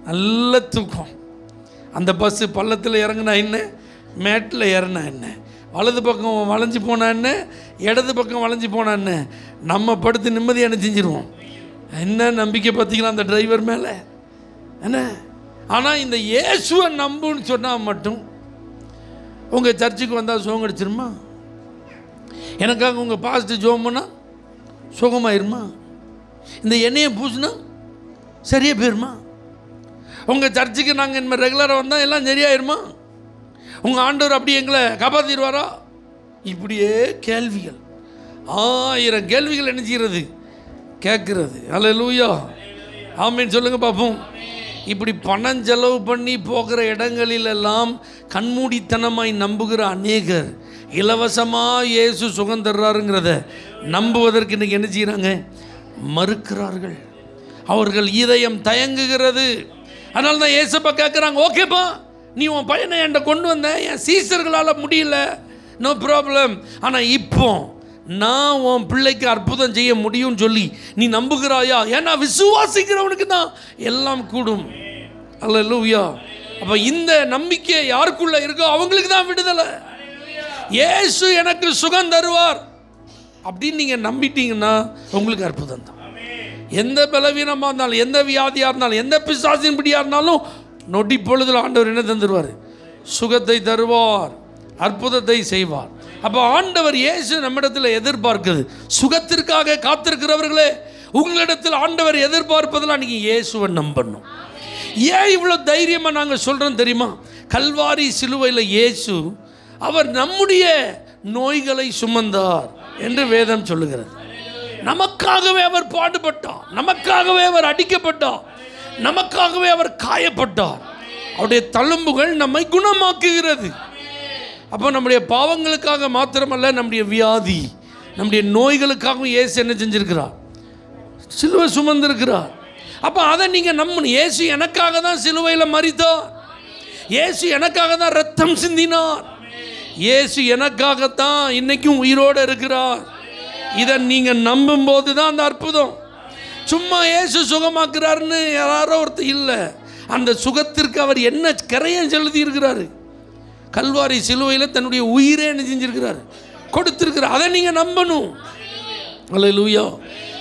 நல்ல தூக்கம். அந்த பஸ்ஸு பள்ளத்தில் இறங்கினா என்ன, மேட்டில் இறங்கினா என்ன, வலது பக்கம் வளைஞ்சி போனா என்ன, இடது பக்கம் வளைஞ்சி போனா என்ன, நம்ம படுத்து நிம்மதியாக செஞ்சிருவோம். என்ன நம்பிக்கை பார்த்தீங்களா அந்த டிரைவர் மேலே என்ன. ஆனால் இந்த இயேசுவை நம்புன்னு சொன்னால் மட்டும் உங்கள் சர்ச்சுக்கு வந்தால் சுகம் கிடச்சிருமா? எனக்காக உங்கள் பாஸ்ட்டு ஜோம் பண்ணால் சுகமாயிருமா? இந்த எண்ணெயை பூசினா சரியாக போயிருமா? உங்கள் சர்ச்சுக்கு நாங்கள் இனிமேல் ரெகுலராக வந்தால் எல்லாம் சரியாயிருமா? உங்கள் ஆண்டவர் அப்படி எங்களை காப்பாற்றிடுவாரா? இப்படியே கேள்விகள், 1000 கேள்விகள் என்ன செய்கிறது, கேட்குறது. அல்லேலூயா, ஆமென் சொல்லுங்கள் பார்ப்போம். இப்படி பணம் செலவு பண்ணி போகிற இடங்களிலெல்லாம் கண்மூடித்தனமாய் நம்புகிற அநேகர் இலவசமாக இயேசு சுகம் தர்றாருங்கிறத நம்புவதற்கு இன்றைக்கி என்ன செய்கிறாங்க, மறுக்கிறார்கள். அவர்கள் இதயம் தயங்குகிறது. அதனால தான் இயேசுப்பா கேட்குறாங்க, ஓகேப்பா நீ உன் பையனை என்கிட்ட கொண்டு வந்த, என் சீசர்களால் முடியல, நோ ப்ராப்ளம். ஆனால் இப்போ நான் உன் பிள்ளைக்கு அற்புதம் செய்ய முடியும்னு சொல்லி நீ நம்புகிறாயா? ஏன்னா விசுவாசிக்கிறவனுக்கு தான் எல்லாம் கூடும். அல்லேலூயா. அப்போ இந்த நம்பிக்கை யாருக்குள்ள இருக்கோ அவங்களுக்கு தான் விடுதலை. இயேசு எனக்கு சுகம் தருவார் அப்படின்னு நீங்கள் நம்பிட்டீங்கன்னா உங்களுக்கு அற்புதம் தான். எந்த பலவீனமாக இருந்தாலும், எந்த வியாதியாக இருந்தாலும், எந்த பிசாசின் பிடியாக இருந்தாலும் நொடி பொழுதில் ஆண்டவர் என்ன தந்துடுவார், சுகத்தை தருவார், அற்புதத்தை செய்வார். அப்போ ஆண்டவர் இயேசு நம்மிடத்தில் எதிர்பார்க்குது. சுகத்திற்காக காத்திருக்கிறவர்களே, உங்களிடத்தில் ஆண்டவர் எதிர்பார்ப்பதெல்லாம் நீங்கள் இயேசுவை நம்பணும். ஏன் இவ்வளோ தைரியமாக நாங்கள் சொல்கிறோம் தெரியுமா? கல்வாரி சிலுவையில் இயேசு அவர் நம்முடைய நோய்களை சுமந்தார் என்று வேதம் சொல்லுகிறது. நமக்காகவே அவர் பாடுபட்டார், நமக்காகவே அவர் அடிக்கப்பட்டார், நமக்காகவே அவர் காயப்பட்டார். அவருடைய தழும்புகள் நம்மை குணமாக்குகிறது. அப்போ நம்முடைய பாவங்களுக்காக மாத்திரமல்ல, நம்முடைய வியாதி, நம்முடைய நோய்களுக்காகவும் இயேசு என்ன செஞ்சிருக்கிறார், சிலுவை சுமந்திருக்கிறார். அப்போ அதை நீங்கள் நம்பணும். இயேசு எனக்காக தான் சிலுவையில் மரித்தார், இயேசு எனக்காக தான் ரத்தம் சிந்தினார், இயேசு எனக்காகத்தான் இன்னைக்கும் உயிரோடு இருக்கிறார். இதை நீங்கள் நம்பும்போது தான் அந்த அற்புதம். சும்மா இயேசு சுகமாக்குறாருன்னு யாரோ ஒருத்தர் இல்லை, அந்த சுகத்திற்கு அவர் என்ன கரையம் செலுத்தி இருக்கிறாரு, கல்வாரி சிலுவையில் தன்னுடைய உயிரே என்ன செஞ்சிருக்கிறார், கொடுத்திருக்கிறார். அதை நீங்கள் நம்பணும். அல்லேலூயா.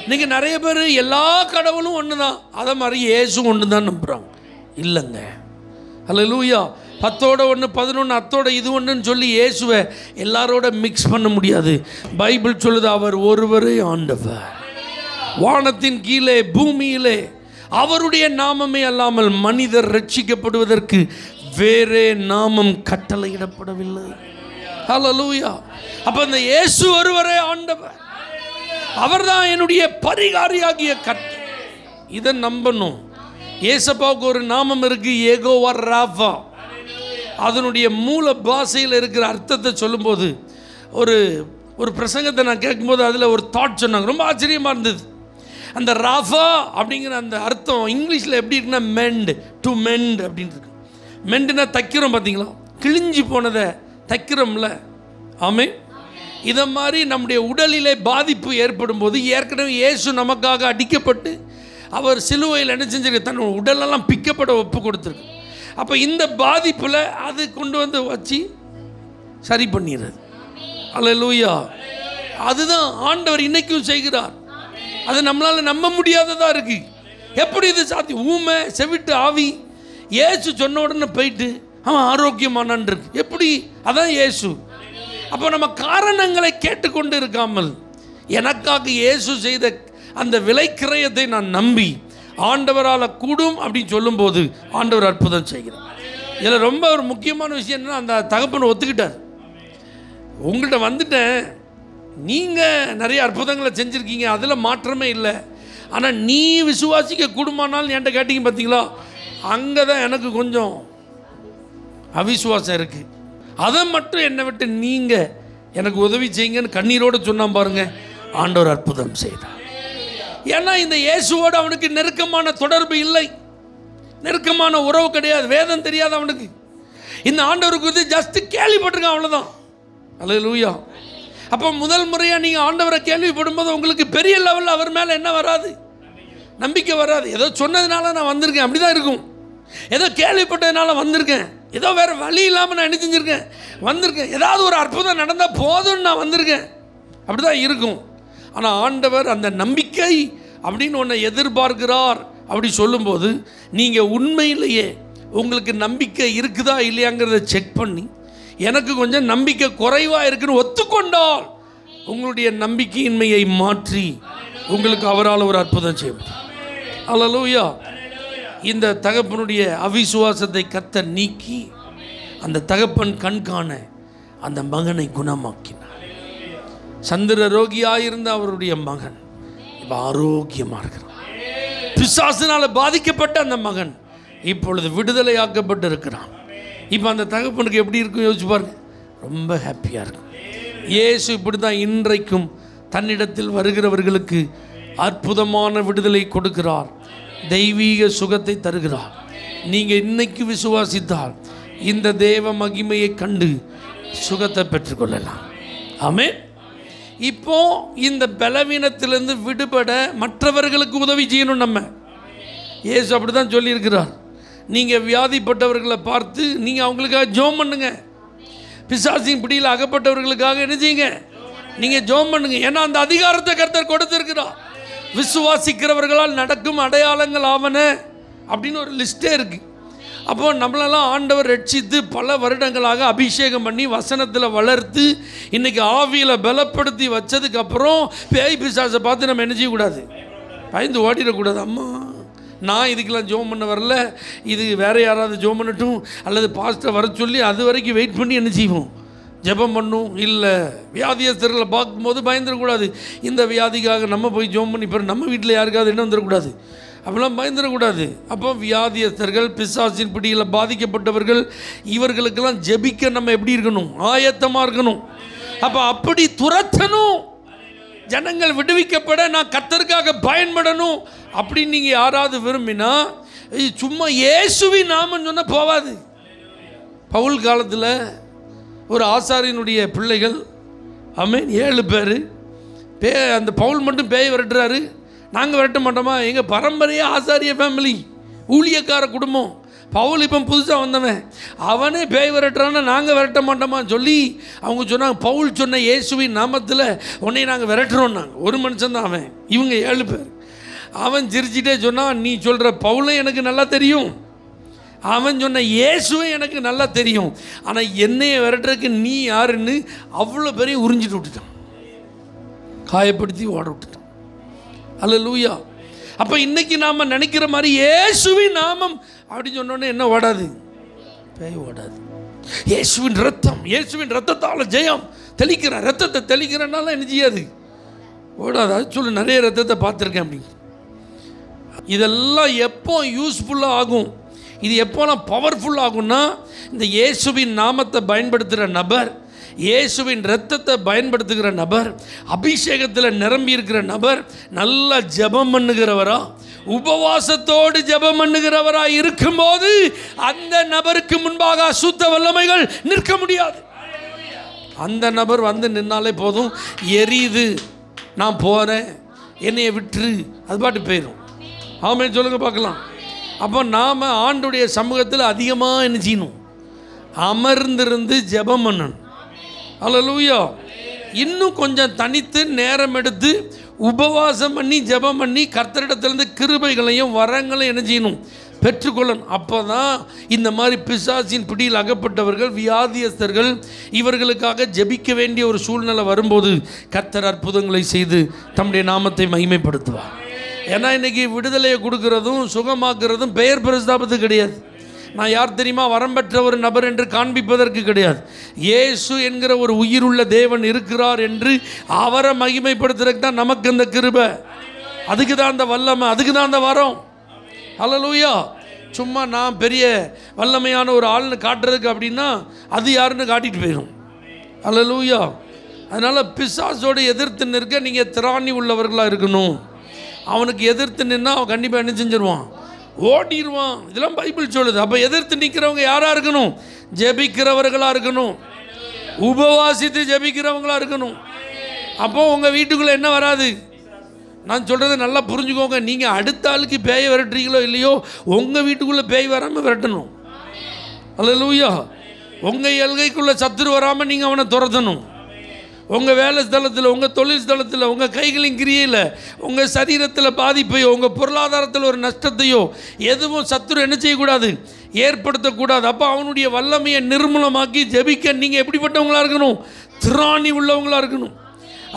இன்றைக்கி நிறைய பேர் எல்லா கடவுளும் ஒன்று தான், அதை மாதிரி இயேசு ஒன்று தான் நம்புகிறாங்க. இல்லைங்க. அல்லேலூயா. 10ஓட 1, 11 அத்தோட இது ஒன்றுன்னு சொல்லி இயேசுவை எல்லாரோட மிக்ஸ் பண்ண முடியாது. பைபிள் சொல்லுது, அவர் ஒருவரே ஆண்டவர். வானத்தின் கீழே பூமியிலே அவருடைய நாமமே அல்லாமல் மனிதர் ரட்சிக்கப்படுவதற்கு வேறே நாமம் கட்டளையிடப்படவில்லை. ஹல்லேலூயா. அப்போ இந்த இயேசு ஒருவரே ஆண்டவர், அவர்தான் என்னுடைய பரிகாரியாகிய கர்த்தர். இதை நம்பணும். இயேசப்பாவுக்கு ஒரு நாமம் இருக்கு, யெகோவா ராஃபா. அதனுடைய மூல பாஷையில் இருக்கிற அர்த்தத்தை சொல்லும்போது ஒரு பிரசங்கத்தை நான் கேட்கும்போது அதில் ஒரு தாட் சொன்னாங்க, ரொம்ப ஆச்சரியமாக இருந்தது. அந்த ராஃபா அப்படிங்கிற அந்த அர்த்தம் இங்கிலீஷில் எப்படி இருக்குன்னா மெண்ட், டு மெண்ட் அப்படின்னு இருக்கு. மெண்டுனா தைக்கிறோம் பார்த்தீங்களா, கிழிஞ்சி போனதை தைக்கிறோம்ல. ஆமே. இதை மாதிரி நம்முடைய உடலிலே பாதிப்பு ஏற்படும் போது, ஏற்கனவே இயேசு நமக்காக அடிக்கப்பட்டு அவர் சிலுவையில் என்ன செஞ்சிருக்கு, தன் உடலெல்லாம் பிக்கப்பட ஒப்பு கொடுத்துருக்கு. அப்போ இந்த பாதிப்பில் அது கொண்டு வந்து வச்சு சரி பண்ணிடுறது. அல்லேலூயா. அதுதான் ஆண்டவர் இன்னைக்கும் செய்கிறார். அது நம்மளால் நம்ப முடியாததாக இருக்குது. எப்படி இது சாத்தி? ஊமை செவிட்டு ஆவி இயேசு சொன்ன உடனே போயிட்டு அவன் ஆரோக்கியமானான் இருக்கு. எப்படி? அதான் இயேசு. அப்போ நம்ம காரணங்களை கேட்டுக்கொண்டு இருக்காமல் எனக்காக இயேசு செய்த அந்த விலைக்கிரயத்தை நான் நம்பி ஆண்டவரால் கூடும் அப்படின்னு சொல்லும்போது ஆண்டவர் அற்புதம் செய்கிறார். இதில் ரொம்ப ஒரு முக்கியமான விஷயம் என்னன்னா, அந்த தகப்பனை ஒத்துக்கிட்டார். உங்கள்கிட்ட வந்துட்டேன், நீங்கள் நிறைய அற்புதங்களை செஞ்சுருக்கீங்க, அதில் மாற்றமே இல்லை. ஆனால் நீ விசுவாசிக்க கூடுமானாலும் என்கிட்ட கேட்டீங்க பார்த்தீங்களா, அங்கே தான் எனக்கு கொஞ்சம் அவிசுவாசம் இருக்குது. அதை மட்டும் என்னை விட்டு நீங்கள் எனக்கு உதவி செய்யுங்கன்னு கண்ணீரோடு சொன்னான் பாருங்கள், ஆண்டவர் அற்புதம் செய்தார். ஏன்னா இந்த இயேசுவோடு அவனுக்கு நெருக்கமான தொடர்பு இல்லை, நெருக்கமான உறவு கிடையாது, வேதம் தெரியாது அவனுக்கு. இந்த ஆண்டவருக்கு வந்து ஜஸ்ட் கேள்விப்பட்டிருக்கான், அவ்வளோதான். அல்லேலூயா. அப்போ முதல் முறையாக நீங்கள் ஆண்டவரை கேள்விப்படும் போது உங்களுக்கு பெரிய லெவலில் அவர் மேலே என்ன வராது? நம்பிக்கை வராது. ஏதோ சொன்னதுனால நான் வந்திருக்கேன் அப்படி தான் இருக்கும். ஏதோ கேள்விப்பட்டதுனால வந்திருக்கேன், ஏதோ வேறு வழி இல்லாமல் நான் என்ன செஞ்சுருக்கேன் வந்திருக்கேன், ஏதாவது ஒரு அற்புதம் நடந்தால் போதும்னு நான் வந்திருக்கேன், அப்படி தான் இருக்கும். ஆனால் ஆண்டவர் அந்த நம்பிக்கை அப்படின்னு ஒன்றை எதிர்பார்க்கிறார். அப்படி சொல்லும்போது நீங்கள் உண்மையிலேயே உங்களுக்கு நம்பிக்கை இருக்குதா இல்லையாங்கிறத செக் பண்ணி, எனக்கு கொஞ்சம் நம்பிக்கை குறைவாக இருக்குன்னு ஒத்துக்கொண்டால் உங்களுடைய நம்பிக்கையின்மையை மாற்றி உங்களுக்கு அவரால் ஒரு அற்புதம் செய்யும். அல்லேலூயா. இந்த தகப்பனுடைய அவிசுவாசத்தை கர்த்தர் நீக்கி அந்த தகப்பன் கண்காண அந்த மகனை குணமாக்கினார். சந்திர ரோகியாயிருந்த அவருடைய மகன் இப்போ ஆரோக்கியமாக இருக்கிறார். பிசாசினால் பாதிக்கப்பட்ட அந்த மகன் இப்பொழுது விடுதலையாக்கப்பட்டு இருக்கிறான். இப்போ அந்த தகப்பனுக்கு எப்படி இருக்கும் யோசிச்சு பாருங்க, ரொம்ப ஹாப்பியாக இருக்கும். இயேசு இப்படி தான் இன்றைக்கும் தன்னிடத்தில் வருகிறவர்களுக்கு அற்புதமான விடுதலை கொடுக்கிறார், தெய்வீக சுகத்தை தருகிறார். நீங்கள் இன்னைக்கு விசுவாசித்தால் இந்த தேவ மகிமையை கண்டு சுகத்தை பெற்றுக்கொள்ளலாம். ஆமென். இப்போ இந்த பலவீனத்திலிருந்து விடுபட மற்றவர்களுக்கு உதவி செய்யணும். நம்ம இயேசு அப்படி தான் சொல்லியிருக்கிறார். நீங்கள் வியாதிப்பட்டவர்களை பார்த்து நீங்கள் அவங்களுக்காக ஜெபம் பண்ணுங்க. பிசாசின் பிடியில் அகப்பட்டவர்களுக்காக என்ன செய்யுங்க? நீங்கள் ஜெபம் பண்ணுங்க. ஏன்னா அந்த அதிகாரத்தை கர்த்தர் கொடுத்திருக்கிறார். விசுவாசிக்கிறவர்களால் நடக்கும் அடையாளங்கள் ஆவன அப்படின்னு ஒரு லிஸ்டே இருக்குது. அப்போ நம்மளெல்லாம் ஆண்டவர் ரட்சித்து பல வருடங்களாக அபிஷேகம் பண்ணி வசனத்தில் வளர்த்து இன்றைக்கி ஆவியில் பலப்படுத்தி வச்சதுக்கப்புறம் பேய் பிசாசை பார்த்து நம்ம என்ன செய்யக்கூடாது? பயந்து ஓடிடக்கூடாது. அம்மா நான் இதுக்கெல்லாம் ஜோம் பண்ண வரல, இது வேறு யாராவது ஜோம் பண்ணட்டும் அல்லது பாஸ்டர் வர சொல்லி அது வரைக்கும் வெயிட் பண்ணி என்ன செய்வோம்? ஜெபம் பண்ணும். இல்லை, வியாதியஸ்தர்களை பார்க்கும்போது பயந்துடக்கூடாது. இந்த வியாதிக்காக நம்ம போய் ஜோம் பண்ணி இப்போ நம்ம வீட்டில் யாருக்காவது என்ன வந்துடக்கூடாது, அப்படிலாம் பயந்துடக்கூடாது. அப்போ வியாதியஸ்தர்கள், பிசாசின் பிடியில் பாதிக்கப்பட்டவர்கள், இவர்களுக்கெல்லாம் ஜெபிக்க நம்ம எப்படி இருக்கணும்? ஆயத்தமாக இருக்கணும். அப்போ அப்படி துரத்தணும். ஜனங்கள் விடுவிக்கப்பட நான் கர்த்தருக்காக பயன்படணும் அப்படின்னு நீங்கள் யாராவது விரும்பினா சும்மா இயேசுவின் நாமம் சொன்னால் போவாது. பவுல் காலத்தில் ஒரு ஆசாரியனுடைய பிள்ளைகள், ஆமென், 7 பேர். அந்த பவுல் மட்டும் பேய் விரட்டுறாரு. நாங்கள் விரட்ட மாட்டோமா? எங்கள் பரம்பரையாக ஆசாரிய ஃபேமிலி, ஊழியக்கார குடும்பம். பவுல் இப்போ புதுசாக வந்தவன், அவனே பேய் விரட்டுறான்னா நாங்கள் விரட்ட மாட்டோமா சொல்லி அவங்க சொன்னாங்க, பவுல் சொன்ன இயேசுவின் நாமத்தில் உன்னை நாங்கள் விரட்டுறோன்னாங்க. ஒரு மனுஷன் தான் அவன், இவங்க 7 பேர். அவன் சிரிச்சிட்டே சொன்னான், நீ சொல்கிற பவுலும் எனக்கு நல்லா தெரியும், அவன் சொன்ன இயேசுவை எனக்கு நல்லா தெரியும், ஆனால் என்னையை விரட்டுறதுக்கு நீ யாருன்னு அவ்வளோ பேரையும் உறிஞ்சிட்டு விட்டுட்டான், காயப்படுத்தி ஓட விட்டுட்டான். அல்லேலூயா. அப்போ இன்றைக்கி நாம் நினைக்கிற மாதிரி இயேசுவின் நாமம் அப்படின்னு சொன்னோன்னே என்ன ஓடாது? பேய் ஓடாது. இயேசுவின் ரத்தம், இயேசுவின் ரத்தத்தால் ஜெயம் தெளிக்கிற, ரத்தத்தை தெளிக்கிறனால என்ன செய்யாது? ஓடாது. அது சொல்லு, நிறைய ரத்தத்தை பார்த்துருக்கேன் அப்படி. இதெல்லாம் எப்போ யூஸ்ஃபுல்லாக ஆகும், இது எப்போலாம் பவர்ஃபுல் ஆகும்னா, இந்த இயேசுவின் நாமத்தை பயன்படுத்துகிற நபர், இயேசுவின் இரத்தத்தை பயன்படுத்துகிற நபர், அபிஷேகத்தில் நிரம்பி இருக்கிற நபர், நல்லா ஜெபம் பண்ணுகிறவரா, உபவாசத்தோடு ஜெபம் பண்ணுகிறவரா இருக்கும்போது அந்த நபருக்கு முன்பாக அசுத்த வல்லமைகள் நிற்க முடியாது. அந்த நபர் வந்து நின்னாலே போதும், எரியுது, நான் போகிறேன், என்னைய விட்டுரு, அது பாட்டு போயிடும். ஆமென் சொல்லுங்க பார்க்கலாம். அப்போ நாம் ஆண்டுடைய சமூகத்தில் அதிகமாக என்ன செய்யணும்? அமர்ந்திருந்து ஜெபம் பண்ணணும். அல்லேலூயா. இன்னும் கொஞ்சம் தனித்து நேரம் எடுத்து உபவாசம் பண்ணி ஜெபம் பண்ணி கர்த்தரிடத்திலிருந்து கிருபைகளையும் வரங்களையும் என்ன செய்யணும்? பெற்றுக்கொள்ளணும். அப்போ தான் இந்த மாதிரி பிசாசின் பிடியில் அகப்பட்டவர்கள், வியாதியஸ்தர்கள், இவர்களுக்காக ஜெபிக்க வேண்டிய ஒரு சூழ்நிலை வரும்போது கர்த்தர் அற்புதங்களை செய்து தம்முடைய நாமத்தை மகிமைப்படுத்துவார். ஏன்னா இன்றைக்கி விடுதலையை கொடுக்கறதும் சுகமாக்குறதும் பெயர் பிரஸ்தாபத்து கிடையாது. நான் யார் தெரியுமா? வரம் பெற்ற ஒரு நபர் என்று காண்பிப்பதற்கு கிடையாது. இயேசு என்கிற ஒரு உயிருள்ள தேவன் இருக்கிறார் என்று அவரை மகிமைப்படுத்துறதுக்கு தான் நமக்கு அந்த கிருபை, அதுக்கு தான் அந்த வல்லமை, அதுக்கு தான் அந்த வரம். அல்லேலூயா. சும்மா நான் பெரிய வல்லமையான ஒரு ஆள்னு காட்டுறதுக்கு அப்படின்னா அது யாருன்னு காட்டிட்டு போயிடும். அல்லேலூயா. அதனால் பிசாசோடு எதிர்த்து நிற்க நீங்கள் திராணி உள்ளவர்களாக இருக்கணும். அவனுக்கு எதிர்த்து நின்னா அவன் கண்டிப்பாக என்ன செஞ்சிருவான்? ஓடிடுவான். இதெல்லாம் பைபிள் சொல்லுது. அப்போ எதிர்த்து நிற்கிறவங்க யாராக இருக்கணும்? ஜெபிக்கிறவர்களாக இருக்கணும். உபவாசித்து ஜெபிக்கிறவங்களா இருக்கணும். அப்போ உங்கள் வீட்டுக்குள்ளே என்ன வராது? நான் சொல்கிறத நல்லா புரிஞ்சுக்கோங்க. நீங்கள் அடுத்த ஆளுக்கு பேயை விரட்டுறீங்களோ இல்லையோ, உங்கள் வீட்டுக்குள்ளே பேய் வராமல் விரட்டணும். அல்லேலூயா. உங்கள் எல்கைக்குள்ளே சத்துரு வராமல் நீங்கள் அவனை துரத்தணும். உங்கள் வேலை ஸ்தலத்தில், உங்கள் தொழில் ஸ்தலத்தில், உங்கள் கைகளின் கிரியையில், உங்கள் சரீரத்தில் பாதிப்பையோ, உங்கள் பொருளாதாரத்தில் ஒரு நஷ்டத்தையோ எதுவும் சத்துரு என்ன செய்யக்கூடாது? ஏற்படுத்தக்கூடாது. அப்போ அவனுடைய வல்லமையை நிர்மூலமாக்கி ஜெபிக்க நீங்கள் எப்படிப்பட்டவங்களாக இருக்கணும்? திராணி உள்ளவங்களாக இருக்கணும்.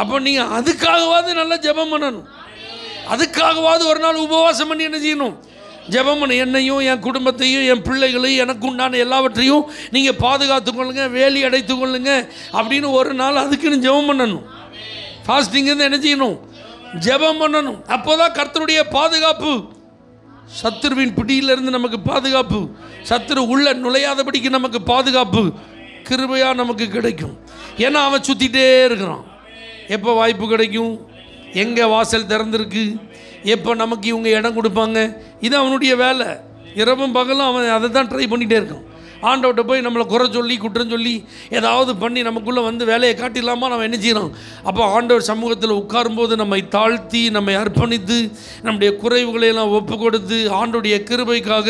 அப்போ நீங்கள் அதுக்காகவாது நல்லா ஜெபம் பண்ணணும். அதுக்காகவாது ஒரு நாள் உபவாசம் பண்ணி என்ன செய்யணும்? ஜெபம் பண்ண. என்னையும் என் குடும்பத்தையும் என் பிள்ளைகளையும் எனக்கு உண்டான எல்லாவற்றையும் நீங்கள் பாதுகாத்து கொள்ளுங்க, வேலி அடைத்து கொள்ளுங்க அப்படின்னு ஒரு நாள் அதுக்குன்னு ஜெபம் பண்ணணும். ஃபாஸ்டிங் இருந்து என்ன செய்யணும்? ஜெபம் பண்ணணும். அப்போ தான் கர்த்தருடைய பாதுகாப்பு, சத்துருவின் பிடியிலிருந்து நமக்கு பாதுகாப்பு, சத்துரு உள்ள நுழையாதபடிக்கு நமக்கு பாதுகாப்பு கிருபையாக நமக்கு கிடைக்கும். ஏன்னா அவன் சுற்றிட்டே இருக்கிறான். எப்போ வாய்ப்பு கிடைக்கும், எங்கே வாசல் திறந்துருக்கு, எப்போ நமக்கு இவங்க இடம் கொடுப்பாங்க, இது அவனுடைய வேலை. இரவும் பகலும் அவன் அதை தான் ட்ரை பண்ணிகிட்டே இருக்கான். ஆண்டவர்கிட்ட போய் நம்மளை குறை சொல்லி குற்றம் சொல்லி ஏதாவது பண்ணி நமக்குள்ளே வந்து வேலையை காட்டிடலாமா நம்ம என்ன செய்யணும்? அப்போ ஆண்டவர் சமூகத்தில் உட்காரும்போது நம்மை தாழ்த்தி, நம்மை அர்ப்பணித்து, நம்முடைய குறைவுகளையெல்லாம் ஒப்பு கொடுத்து ஆண்டோடைய கிருபைக்காக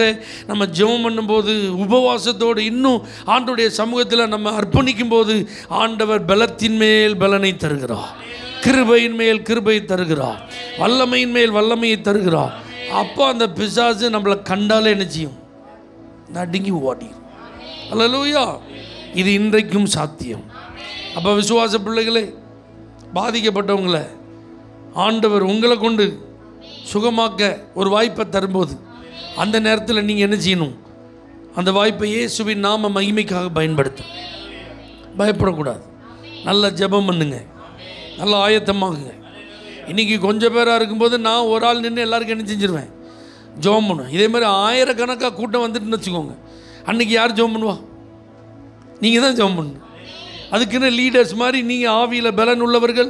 நம்ம ஜெபம் பண்ணும்போது, உபவாசத்தோடு இன்னும் ஆண்டோடைய சமூகத்தில் நம்ம அர்ப்பணிக்கும் போது ஆண்டவர் பலத்தின் மேல் பலனை தருகிறார், கிருபையின் மேல் கிருபை தருகிறார், வல்லமையின் மேல் வல்லமையை தருகிறார். அப்போ அந்த பிசாசு நம்மளை கண்டாலே என்ன செய்யும்? நடுங்கி ஓடி. அல்லேலூயா. இது இன்றைக்கும் சாத்தியம். அப்போ விசுவாச பிள்ளைகளே, பாதிக்கப்பட்டவங்களை ஆண்டவர் உங்களை கொண்டு சுகமாக்க ஒரு வாய்ப்பை தரும்போது அந்த நேரத்தில் நீங்கள் என்ன செய்யணும்? அந்த வாய்ப்பை இயேசுவின் நாம மகிமைக்காக பயன்படுத்த பயப்படக்கூடாது. நல்ல ஜெபம் பண்ணுங்க, நல்ல ஆயத்தமாகுங்க. இன்றைக்கி கொஞ்சம் பேராக இருக்கும்போது நான் ஒரு ஆள் நின்று எல்லாருக்கும் என்ன செஞ்சிருவேன்? ஜெபம் பண்ணுவேன். இதே மாதிரி ஆயிரக்கணக்காக கூட்டம் வந்துட்டுன்னு வச்சுக்கோங்க, அன்றைக்கி யார் ஜெபம் பண்ணுவா? நீங்கள் தான் ஜெபம் பண்ணணும். அதுக்குன்னு லீடர்ஸ் மாதிரி நீங்கள் ஆவியில் பலன் உள்ளவர்கள்,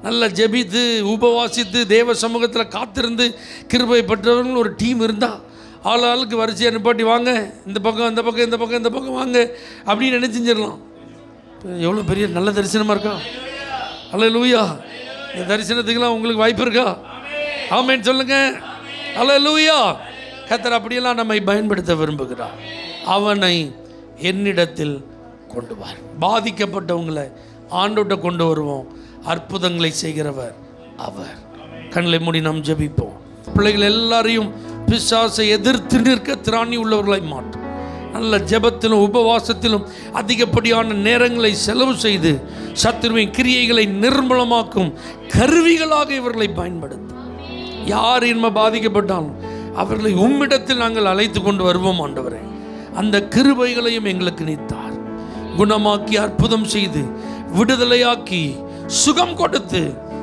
நல்லா ஜெபித்து உபவாசித்து தேவ சமூகத்தில் காத்திருந்து கிருபை பெற்றவர்கள் ஒரு டீம் இருந்தால் ஆள் ஆளுக்கு வரிசையாக நிப்பாட்டி வாங்க, இந்த பக்கம் இந்த பக்கம் இந்த பக்கம் இந்த பக்கம் வாங்க அப்படின்னு என்ன செஞ்சிடலாம். எவ்வளோ பெரிய நல்ல தரிசனமாக இருக்கா? அல்லேலூயா. இந்த தரிசனத்துக்கெல்லாம் உங்களுக்கு வாய்ப்பு இருக்கா? ஆமென் சொல்லுங்க. அல்லேலூயா. கர்த்தர் அப்படியெல்லாம் நம்மை பயன்படுத்த விரும்புகிறார். அவனை என்னிடத்தில் கொண்டு வார். பாதிக்கப்பட்டவங்களை ஆண்டோட்ட கொண்டு வருவோம். அற்புதங்களை செய்கிறவர் அவர். கண்களை மூடி நாம் ஜெபிப்போம். பிள்ளைகள் எல்லாரையும் பிசாசை எதிர்த்து நிற்க திராணி உள்ளவர்களாய் மாற்றும். நல்ல ஜெபத்திலும் உபவாசத்திலும் அதிகப்படியான நேரங்களை செலவு செய்து சத்துருவின் கிரியைகளை நிர்மூலமாக்கும் கருவிகளாக இவர்களை பயன்படுத்தும். யார் இன்மை பாதிக்கப்பட்டாலும் அவர்களை உம்மிடத்தில் நாங்கள் அழைத்து கொண்டு வருவோம் ஆண்டவரே. அந்த கிருபைகளையும் எங்களுக்கு நீத்தார். குணமாக்கி அற்புதம் செய்து விடுதலையாக்கி சுகம் கொடுத்து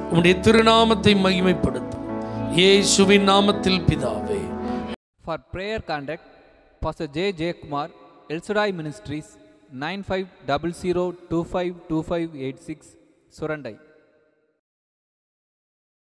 உம்முடைய திருநாமத்தை மகிமைப்படுத்தும். இயேசுவின் நாமத்தில் பிதாவே. For prayer contact, Pastor J. Kumar, El Shaddai Ministries, 9500252586, Surandai.